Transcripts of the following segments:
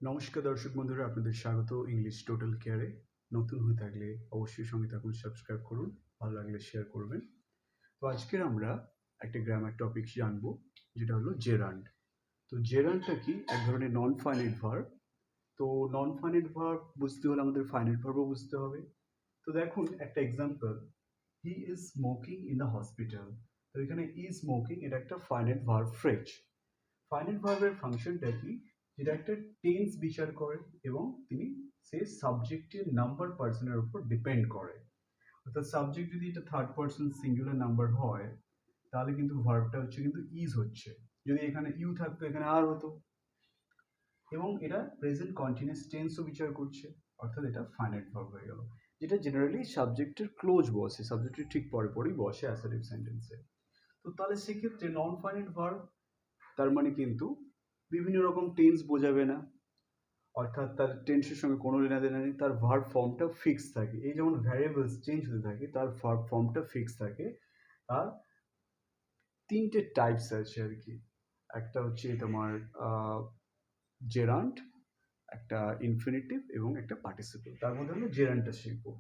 নমস্কার দর্শক বন্ধুরা, আপনাদের স্বাগত ইংলিশ টোটাল কেয়ারে। নতুন হয়ে থাকলে অবশ্যই সঙ্গে থাকুন, সাবস্ক্রাইব করুন, ভালো লাগলে শেয়ার করবেন। তো আজকের আমরা একটা গ্রামার টপিক জানবো, যেটা হলো জেরান্ড। তো জেরান্ডটা কি? এক ধরনের নন ফাইনাইট ভার্ব। তো নন ফাইনাইট ভার্ব বুঝতে হলে আমাদের ফাইনাইট ভার্বও বুঝতে হবে। তো দেখুন একটা example, he is smoking in the hospital. তো এখানে ইজ স্মোকিং এটা একটা ফাইনাইট ভার্ব ফ্রেজ। ফাইনাইট ভার্বের ফাংশনটা কি? যেটা একটা টেন্স বিচার করে এবং তিনি সে সাবজেক্টের নাম্বার পার্সনের উপর ডিপেন্ড করে। অর্থাৎ সাবজেক্ট যদি এটা থার্ড পার্সন সিঙ্গুলার নাম্বার হয়, তাহলে কিন্তু ভার্বটা হচ্ছে কিন্তু ইজ হচ্ছে। যদি এখানে ইউ থাকতো এখানে আর হতো। এবং এটা প্রেজেন্ট কন্টিনিউয়াস টেন্সও বিচার করছে, অর্থাৎ এটা ফাইনাইট ভার্ব হয়ে গেল, যেটা জেনারেলি সাবজেক্টের ক্লোজ বসে, সাবজেক্টের ঠিক পরে পরেই বসে অ্যাসার্টিভ সেন্টেন্সে। তো তাহলে সেক্ষেত্রে নন ফাইনাইট ভার্ব তার মানে কিন্তু বিভিন্ন রকম টেন্স বোঝাবে না, অর্থাৎ তার টেন্সের সঙ্গে কোনো লেনাদেনা নেই, তার ভার্ব ফর্মটা ফিক্স থাকে। এই যেমন ভ্যারিয়েবলস চেঞ্জ হতে থাকে, তার ভার্ব ফর্মটা ফিক্স থাকে। আর তিনটে টাইপস আছে আর কি। একটা হচ্ছে তোমার জেরান্ট, একটা ইনফিনিটিভ এবং একটা পার্টিসিপল। তার মধ্যে হলো জেরান্টটা শিখবো।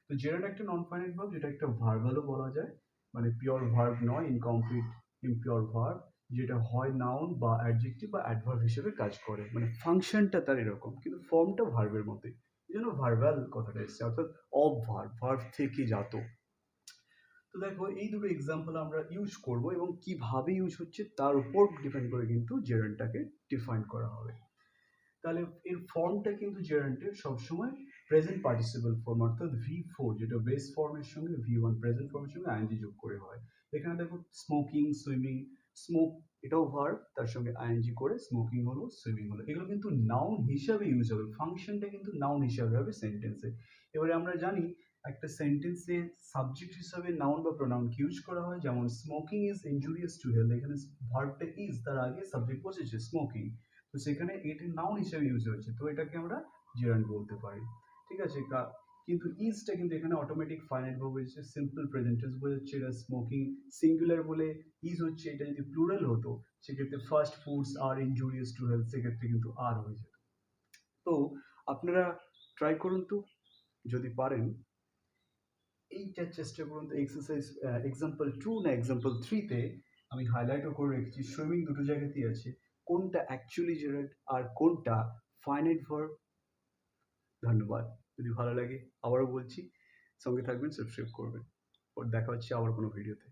তো জেরান্ট একটা নন ফাইনাইট ভার্ব, যেটা একটা ভার্বালও বলা যায়, মানে পিওর ভার্ব নয়, ইনকমপ্লিট ইমপিওর ভার্ব, যেটা হয় নাউন বা অ্যাডজেক্টিভ বা অ্যাডভার্ব হিসেবে কাজ করে। মানে ফাংশনটা তার এরকম, কিন্তু ফর্মটা ভার্বের মতোই। এই জন্য ভার্বাল কথাটা এসছে, অর্থাৎ অফ ভার্ব, ভার্ব থেকে জাত। তো দেখো এই দুটো এক্সাম্পল আমরা ইউজ করব এবং কিভাবে ইউজ হচ্ছে তার উপর ডিপেন্ড করে কিন্তু জেরান্টটাকে ডিফাইন করা হবে। তাহলে এর ফর্মটা কিন্তু জেরান্টের সবসময় প্রেজেন্ট পার্টিসিপল ফর্ম, অর্থাৎ V4, যেটা বেস ফর্মের সঙ্গে V1 প্রেজেন্ট ফর্মের সঙ্গে আইএনজি যোগ করে হয়। এখানে দেখো স্মোকিং, সুইমিং, স্মোক এটাও ভার্ব, তার সঙ্গে আইএনজি করে স্মোকিং হলো, সুইমিং হলো। এগুলো কিন্তু নাউন হিসাবে ইউজ হবে, ফাংশনটা কিন্তু নাউন হিসাবে হবে সেন্টেন্সে। এবারে আমরা জানি একটা সেন্টেন্সে সাবজেক্ট হিসাবে নাউন বা প্রোনাউন ইউজ করা হয়, যেমন smoking is injurious to health, এখানে ভার্বটা ইজ, তার আগে সাবজেক্ট বসেছে স্মোকিং, তো সেখানে এটি নাউন হিসেবে ইউজ হয়েছে, তো এটাকে আমরা জেরান্ড বলতে পারি। ঠিক আছে, কিন্তু ইজটা কিন্তু এখানে অটোমেটিক ফাইনাইট ভার্ব হয়েছে, সিম্পল প্রেজেন্ট টেন্স বোঝাচ্ছে। এটা স্মোকিং সিঙ্গুলার বলে ইজ হচ্ছে, এটা যদি প্লুরাল হতো সেক্ষেত্রে fast foods are injurious to health, সেক্ষেত্রে কিন্তু আর হয়ে যেত। তো আপনারা ট্রাই করুন তো, যদি পারেন এইটা চেষ্টা করুন তো। এক্সারসাইজ এক্সাম্পল 2 না এক্সাম্পল 3-তে আমি হাইলাইটও করে রেখেছি, সুইমিং দুটো জায়গাতেই আছে, কোনটা অ্যাকচুয়ালি জেরান্ড আর কোনটা ফাইনাইট ভার্ব। ধন্যবাদ। যদি ভালো লাগে আবারও বলছি, সঙ্গে থাকবেন, সাবস্ক্রাইব করবেন। দেখা হচ্ছে আবার কোনো ভিডিওতে।